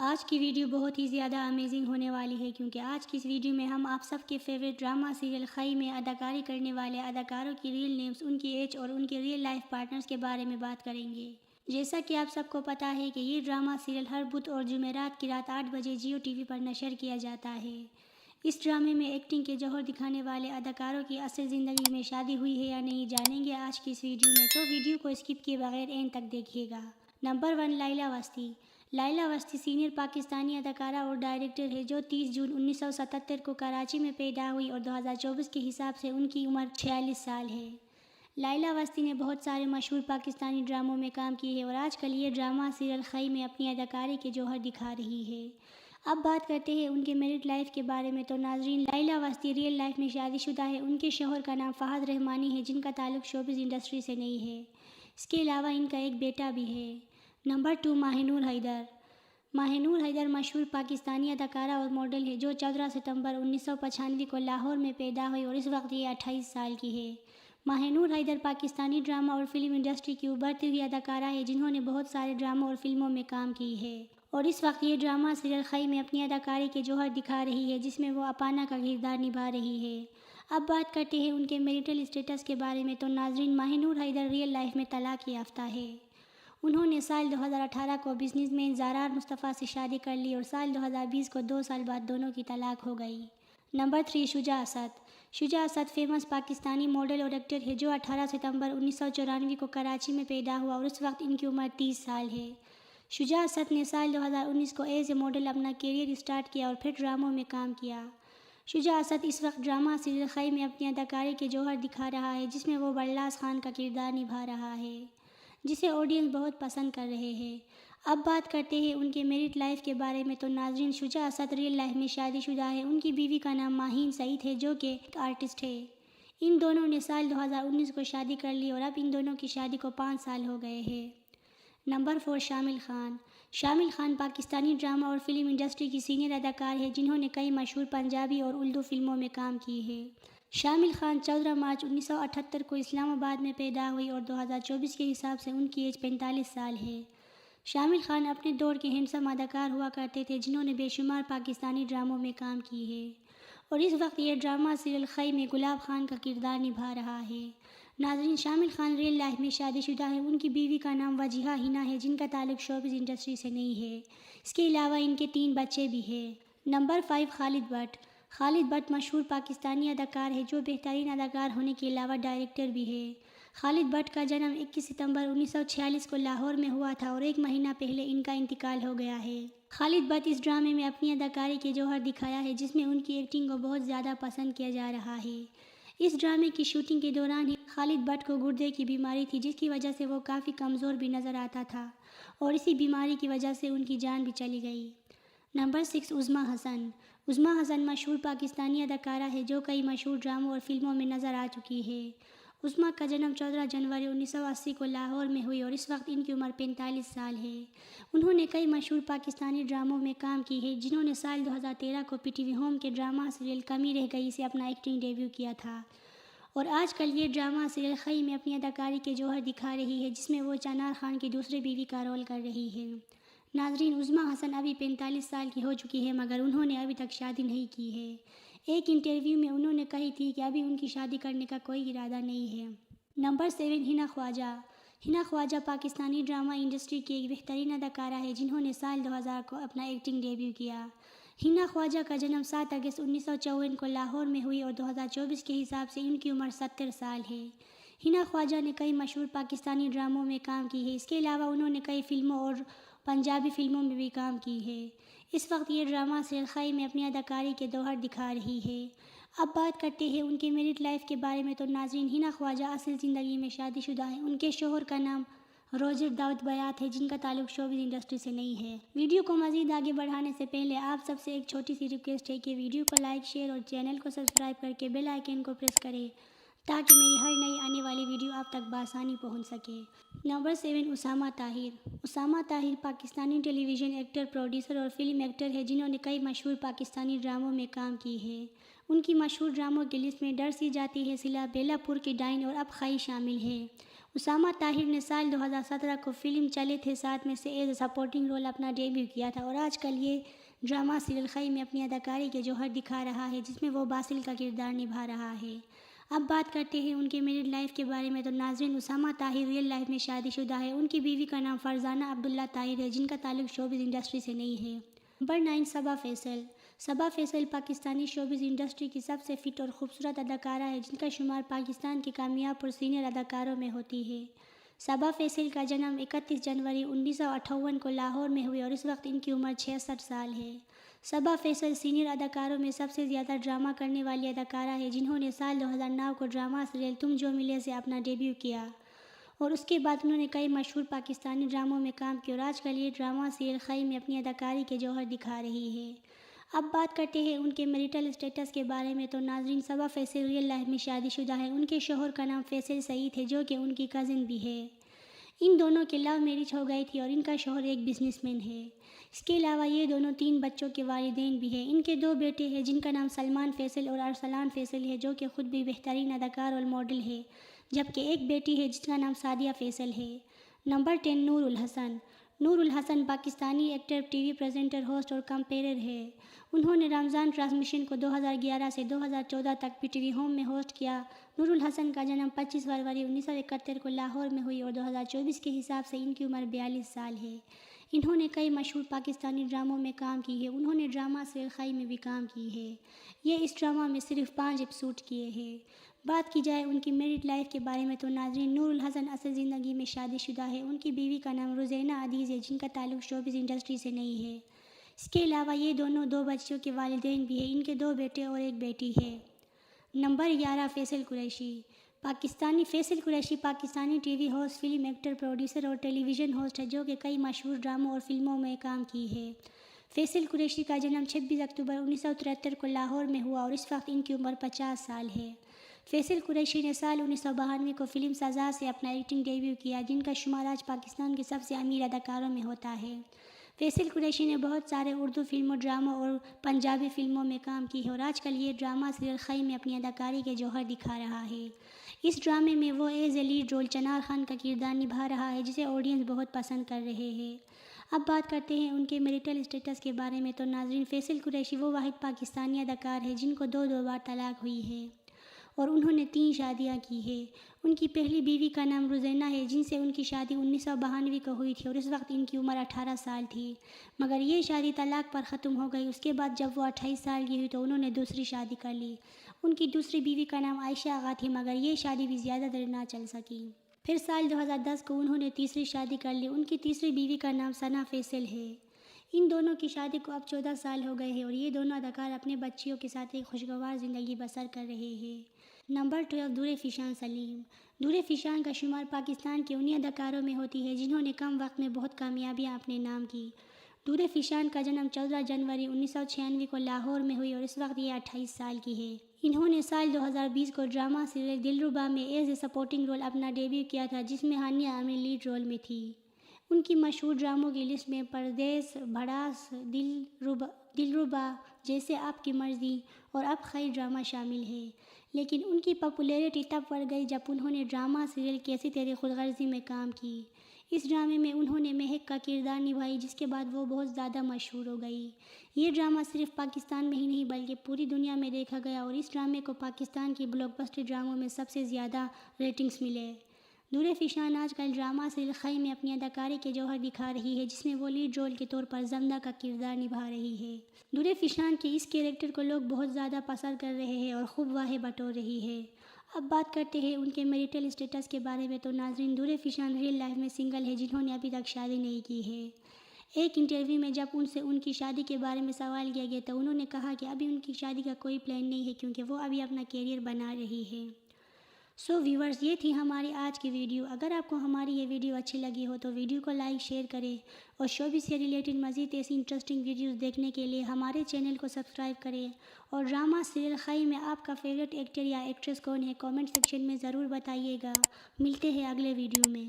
آج کی ویڈیو بہت ہی زیادہ امیزنگ ہونے والی ہے کیونکہ آج کی اس ویڈیو میں ہم آپ سب کے فیوریٹ ڈرامہ سیریل خائی میں اداکاری کرنے والے اداکاروں کی ریئل نیمز، ان کی ایج اور ان کے ریئل لائف پارٹنرز کے بارے میں بات کریں گے۔ جیسا کہ آپ سب کو پتہ ہے کہ یہ ڈرامہ سیریل ہر بدھ اور جمعرات کی رات 8 بجے جیو ٹی وی پر نشر کیا جاتا ہے۔ اس ڈرامے میں ایکٹنگ کے جوہر دکھانے والے اداکاروں کی اصل زندگی میں شادی ہوئی ہے یا نہیں جانیں گے آج کی اس ویڈیو میں، تو ویڈیو کو اسکپ کیے بغیر اینڈ تک دیکھیے گا۔ نمبر 1، لائلہ وسطی۔ لائلہ وسطی سینئر پاکستانی اداکارہ اور ڈائریکٹر ہے جو 30 جون 1977 کو کراچی میں پیدا ہوئی اور 2024 کے حساب سے ان کی عمر 46 سال ہے۔ لائلہ وسطی نے بہت سارے مشہور پاکستانی ڈراموں میں کام کی ہے اور آج کل یہ ڈرامہ سیریل خائی میں اپنی اداکاری کے جوہر دکھا رہی ہے۔ اب بات کرتے ہیں ان کے میرڈ لائف کے بارے میں، تو ناظرین، لائلہ وسطی ریئل لائف میں شادی شدہ ہے۔ ان کے شوہر کا نام فہد رحمانی ہے جن کا تعلق شوبز انڈسٹری سے نہیں ہے۔ اس کے علاوہ ان کا ایک بیٹا بھی ہے۔ نمبر 2، ماہ نور حیدر۔ ماہ نور حیدر مشہور پاکستانی اداکارہ اور ماڈل ہے جو 14 ستمبر 1995 کو لاہور میں پیدا ہوئی اور اس وقت یہ 28 سال کی ہے۔ ماہ نور حیدر پاکستانی ڈرامہ اور فلم انڈسٹری کی ابھرتی ہوئی اداکارہ ہے جنہوں نے بہت سارے ڈراموں اور فلموں میں کام کی ہے اور اس وقت یہ ڈرامہ سیریل خائی میں اپنی اداکاری کے جوہر دکھا رہی ہے جس میں وہ اپانا کا کردار نبھا رہی ہے۔ اب بات کرتے ہیں ان کے میریٹل اسٹیٹس کے بارے میں، تو ناظرین، ماہ نور حیدر ریئل لائف میں طلاق یافتہ ہے۔ انہوں نے سال 2018 کو بزنس مین زارار مصطفیٰ سے شادی کر لی اور سال 2020 کو 2 سال بعد دونوں کی طلاق ہو گئی۔ نمبر 3، شجاع اسد۔ شجاع اسد فیمس پاکستانی ماڈل اور ایکٹر ہے جو 18 ستمبر 1994 کو کراچی میں پیدا ہوا اور اس وقت ان کی عمر 30 سال ہے۔ شجاع اسد نے سال 2019 کو ایز اے ماڈل اپنا کیریئر اسٹارٹ کیا اور پھر ڈراموں میں کام کیا۔ شجاع اسد اس وقت ڈرامہ سیریل خائی میں اپنی اداکاری کے جوہر دکھا رہا ہے جس میں وہ برلاس خان کا کردار نبھا رہا ہے جسے آڈینس بہت پسند کر رہے ہیں۔ اب بات کرتے ہیں ان کے میرڈ لائف کے بارے میں، تو ناظرین، شجاع اسد ریئل لائف میں شادی شدہ ہے۔ ان کی بیوی کا نام ماہین سعید ہے جو کہ ایک آرٹسٹ ہے۔ ان دونوں نے سال 2019 کو شادی کر لی اور اب ان دونوں کی شادی کو 5 سال ہو گئے ہیں۔ نمبر 4، شامل خان۔ شامل خان پاکستانی ڈرامہ اور فلم انڈسٹری کی سینئر اداکار ہے جنہوں نے کئی مشہور پنجابی اور اردو فلموں میں کام کی ہے۔ شامل خان 14 مارچ 1978 کو اسلام آباد میں پیدا ہوئی اور 2024 کے حساب سے ان کی ایج 45 سال ہے۔ شامل خان اپنے دور کے ہینڈسم اداکار ہوا کرتے تھے جنہوں نے بے شمار پاکستانی ڈراموں میں کام کی ہے اور اس وقت یہ ڈرامہ سیریل خائی میں گلاب خان کا کردار نبھا رہا ہے۔ ناظرین، شامل خان ریئل لائف میں شادی شدہ ہے۔ ان کی بیوی کا نام وجیہہ ہنا ہے جن کا تعلق شوبز انڈسٹری سے نہیں ہے۔ اس کے علاوہ ان کے 3 بچے بھی ہیں۔ Number 5، Khalid but. Khalid but مشہور پاکستانی اداکار ہے جو بہترین اداکار ہونے کے علاوہ ڈائریکٹر بھی ہے۔ خالد بٹ کا جنم 21 ستمبر 1946 کو لاہور میں ہوا تھا اور 1 مہینہ پہلے ان کا انتقال ہو گیا ہے۔ خالد بٹ اس ڈرامے میں اپنی اداکاری کے جوہر دکھایا ہے جس میں ان کی ایکٹنگ کو بہت زیادہ پسند کیا جا رہا ہے۔ اس ڈرامے کی شوٹنگ کے دوران ہی خالد بٹ کو گردے کی بیماری تھی جس کی وجہ سے وہ کافی کمزور بھی نظر آتا تھا اور اسی بیماری کی وجہ سے ان کی جان بھی چلی گئی۔ نمبر 6، عظمیٰ حسن۔ عظمیٰ حسن مشہور پاکستانی اداکارہ ہے جو کئی مشہور ڈراموں اور فلموں میں نظر آ چکی ہے۔ عظمیٰ کا جنم 14 جنوری 1980 کو لاہور میں ہوئی اور اس وقت ان کی عمر 45 سال ہے۔ انہوں نے کئی مشہور پاکستانی ڈراموں میں کام کی ہے جنہوں نے سال 2013 کو پی ٹی وی ہوم کے ڈرامہ سیریل کمی رہ گئی سے اپنا ایکٹنگ ڈیبیو کیا تھا اور آج کل یہ ڈرامہ سیریل خائی میں اپنی اداکاری کے جوہر دکھا رہی ہے جس میں وہ چنار خان کی دوسری بیوی کا رول کر رہی ہے۔ ناظرین، عظمیٰ حسن ابھی 45 سال کی ہو چکی ہے مگر انہوں نے ابھی تک شادی نہیں کی ہے۔ ایک انٹرویو میں انہوں نے کہی تھی کہ ابھی ان کی شادی کرنے کا کوئی ارادہ نہیں ہے۔ نمبر 7، حنا خواجہ۔ حنا خواجہ پاکستانی ڈرامہ انڈسٹری کی ایک بہترین اداکارہ ہے جنہوں نے سال 2000 کو اپنا ایکٹنگ ڈیبیو کیا۔ حنا خواجہ کا جنم 7 اگست 1954 کو لاہور میں ہوئی اور 2024 کے حساب سے ان کی عمر 70 سال ہے۔ حنا خواجہ نے کئی مشہور پاکستانی ڈراموں میں کام کی ہے۔ اس کے علاوہ انہوں نے کئی فلموں اور پنجابی فلموں میں بھی کام کی ہے۔ اس وقت یہ ڈرامہ سیریل خائی میں اپنی اداکاری کے جوہر دکھا رہی ہے۔ اب بات کرتے ہیں ان کے میرڈ لائف کے بارے میں، تو ناظرین، حنا خواجہ اصل زندگی میں شادی شدہ ہیں۔ ان کے شوہر کا نام روجر داؤد بیات ہے جن کا تعلق شوبز انڈسٹری سے نہیں ہے۔ ویڈیو کو مزید آگے بڑھانے سے پہلے آپ سب سے ایک چھوٹی سی ریکویسٹ ہے کہ ویڈیو کو لائک، شیئر اور چینل کو سبسکرائب کر کے بیل آئیکن کو پریس کریں تاکہ میری ہر نئی آنے والی ویڈیو آپ تک بآسانی پہنچ سکے۔ نمبر 7، اسامہ طاہر۔ اسامہ طاہر پاکستانی ٹیلی ویژن ایکٹر، پروڈیوسر اور فلم ایکٹر ہے جنہوں نے کئی مشہور پاکستانی ڈراموں میں کام کی ہے۔ ان کی مشہور ڈراموں کی لسٹ میں ڈر سی جاتی ہے صلہ، بیلا پور کی ڈائن اور اب خائی شامل ہے۔ اسامہ طاہر نے سال 2017 کو فلم چلے تھے ساتھ میں سے ایز اے سپورٹنگ رول اپنا ڈیبیو کیا تھا اور آج کل یہ ڈرامہ سیریل خئی میں اپنی اداکاری کے جوہر دکھا رہا ہے، جس میں وہ باسل کا کردار نبھا رہا ہے۔ اب بات کرتے ہیں ان کے میرڈ لائف کے بارے میں، تو ناظرین اسامہ طاہر ریئل لائف میں شادی شدہ ہے۔ ان کی بیوی کا نام فرزانہ عبداللہ طاہر ہے، جن کا تعلق شوبز انڈسٹری سے نہیں ہے۔ نمبر 9، صبا فیصل۔ صبا فیصل پاکستانی شوبز انڈسٹری کی سب سے فٹ اور خوبصورت اداکارہ ہے، جن کا شمار پاکستان کے کامیاب اور سینئر اداکاروں میں ہوتی ہے۔ صبا فیصل کا جنم 31 جنوری 1958 کو لاہور میں ہوئی اور اس وقت ان کی عمر 66 سال ہے۔ صبا فیصل سینئر اداکاروں میں سب سے زیادہ ڈرامہ کرنے والی اداکارہ ہے، جنہوں نے سال 2009 کو ڈرامہ سیریل تم جو ملے سے اپنا ڈیبیو کیا اور اس کے بعد انہوں نے کئی مشہور پاکستانی ڈراموں میں کام کیا اور آج کل یہ ڈرامہ سیریل خئی میں اپنی اداکاری کے جوہر دکھا رہی ہے۔ اب بات کرتے ہیں ان کے میریٹل اسٹیٹس کے بارے میں، تو ناظرین صبا فیصل ریئل لائف میں شادی شدہ ہے۔ ان کے شوہر کا نام فیصل سعید ہے، جو کہ ان کی کزن بھی ہے۔ ان دونوں کی لو میرج ہو گئی تھی اور ان کا شوہر ایک بزنس مین ہے۔ اس کے علاوہ یہ دونوں 3 بچوں کے والدین بھی ہیں۔ ان کے 2 بیٹے ہیں، جن کا نام سلمان فیصل اور ارسلان فیصل ہے، جو کہ خود بھی بہترین اداکار اور ماڈل ہے، جبکہ ایک بیٹی ہے جس کا نام سعدیہ فیصل ہے۔ نمبر 10، Noor ul-Hassan. Noor ul-Hassan Pakistani actor, T V presenter, host اور کمپیرر ہے۔ انہوں نے رمضان ٹرانسمیشن کو 2011 سے 2014 تک پی ٹی وی ہوم میں ہوسٹ کیا۔ نور الحسن کا جنم 25 فروری 1971 کو لاہور میں ہوئی اور 2024 کے حساب سے ان کی عمر 42 سال ہے۔ انہوں نے کئی مشہور پاکستانی ڈراموں میں کام کی ہے۔ انہوں نے ڈرامہ سیریل خئی میں بھی کام کی ہے۔ یہ اس ڈرامہ میں صرف 5 ایپیسوڈ کیے ہیں۔ بات کی جائے ان کی میرڈ لائف کے بارے میں، تو ناظرین نور الحسن اصل زندگی میں شادی شدہ ہے۔ ان کی بیوی کا نام روزینہ عزیز ہے، جن کا تعلق شوبز انڈسٹری سے نہیں ہے۔ اس کے علاوہ یہ دونوں 2 بچوں کے والدین بھی ہیں۔ ان کے 2 بیٹے اور ایک بیٹی ہے۔ Number 11، Faisal Qureshi. Faisal Qureshi Pakistani T V host, film actor, producer اور ٹیلی ویژن ہوسٹ ہے، جو کہ کئی مشہور ڈراموں اور فلموں میں کام کی ہے۔ فیصل قریشی کا جنم 26 اکتوبر 1973 کو لاہور میں ہوا اور اس وقت ان کی عمر 50 سال ہے۔ فیصل قریشی نے سال 1992 کو فلم سزا سے اپنا ایکٹنگ ڈیبیو کیا، جن کا شمار آج پاکستان کے سب سے امیر اداکاروں میں ہوتا ہے۔ فیصل قریشی نے بہت سارے اردو فلموں، ڈراموں اور پنجابی فلموں میں کام کی ہے اور آج کل یہ ڈرامہ سیریل خئی میں اپنی اداکاری کے جوہر دکھا رہا ہے۔ اس ڈرامے میں وہ ایز اے لیڈ رول چنار خان کا کردار نبھا رہا ہے، جسے آڈینس بہت پسند کر رہے ہیں۔ اب بات کرتے ہیں ان کے میریٹل اسٹیٹس کے بارے میں، تو ناظرین فیصل قریشی وہ واحد پاکستانی اداکار ہے جن کو 2 بار طلاق ہوئی ہے اور انہوں نے 3 شادیاں کی ہیں۔ ان کی پہلی بیوی کا نام روزینہ ہے، جن سے ان کی شادی 1992 کو ہوئی تھی اور اس وقت ان کی عمر 18 سال تھی، مگر یہ شادی طلاق پر ختم ہو گئی۔ اس کے بعد جب وہ 28 سال کی ہوئی تو انہوں نے دوسری شادی کر لی۔ ان کی دوسری بیوی کا نام عائشہ آغا تھی، مگر یہ شادی بھی زیادہ دیر نہ چل سکی۔ پھر سال 2010 کو انہوں نے تیسری شادی کر لی۔ ان کی تیسری بیوی کا نام ثنا فیصل ہے۔ ان دونوں کی شادی کو اب 14 سال ہو گئے ہیں اور یہ دونوں اداکار اپنے بچیوں کے ساتھ ایک خوشگوار زندگی بسر کر رہے ہیں۔ نمبر 12، دورِ فیشان سلیم۔ دورِ فیشان کا شمار پاکستان کے انہی اداکاروں میں ہوتی ہے جنہوں نے کم وقت میں بہت کامیابیاں اپنے نام کی۔ دورِ فیشان کا جنم 14 جنوری 1996 کو لاہور میں ہوئی اور اس وقت یہ 28 سال کی ہے۔ انہوں نے سال 2020 کو ڈرامہ سیریل دلربا میں ایز اے سپورٹنگ رول اپنا ڈیبیو کیا تھا، جس میں ہانیہ عامر لیڈ رول میں تھی۔ ان کی مشہور ڈراموں کی لسٹ میں پردیس، بھڑاس، دلربا جیسے آپ کی مرضی اور اب خیر ڈرامہ شامل ہے، لیکن ان کی پاپولیرٹی تب بڑھ گئی جب انہوں نے ڈرامہ سیریل کیسی تیری خود غرضی میں کام کی۔ اس ڈرامے میں انہوں نے مہک کا کردار نبھائی، جس کے بعد وہ بہت زیادہ مشہور ہو گئی۔ یہ ڈرامہ صرف پاکستان میں ہی نہیں بلکہ پوری دنیا میں دیکھا گیا اور اس ڈرامے کو پاکستان کی بلاک بسٹر ڈراموں میں سب سے زیادہ ریٹنگز ملے۔ دورِ فیشان آج کل ڈرامہ سیریل خئی میں اپنی اداکاری کے جوہر دکھا رہی ہے، جس میں وہ لیڈ رول کے طور پر زمدہ کا کردار نبھا رہی ہے۔ دورِ فیشان کے اس کیریکٹر کو لوگ بہت زیادہ پسند کر رہے ہیں اور خوب واہ بٹور رہی ہے۔ اب بات کرتے ہیں ان کے میریٹل اسٹیٹس کے بارے میں، تو ناظرین دورِ فیشان ریئل لائف میں سنگل ہے، جنہوں نے ابھی تک شادی نہیں کی ہے۔ ایک انٹرویو میں جب ان سے ان کی شادی کے بارے میں سوال کیا گیا تو انہوں نے کہا کہ ابھی ان کی شادی کا کوئی پلان نہیں ہے، کیونکہ وہ ابھی اپنا کیریئر بنا رہی ہے۔ سو ویورز، یہ تھی ہماری آج کی ویڈیو۔ اگر آپ کو ہماری یہ ویڈیو اچھی لگی ہو تو ویڈیو کو لائک، شیئر کریں اور شوبز سے ریلیٹڈ مزید ایسی انٹرسٹنگ ویڈیوز دیکھنے کے لیے ہمارے چینل کو سبسکرائب کریں۔ اور ڈرامہ سیریل خئی میں آپ کا فیوریٹ ایکٹر یا ایکٹریس کون ہے، کامنٹ سیکشن میں ضرور بتائیے گا۔ ملتے ہیں اگلے ویڈیو میں۔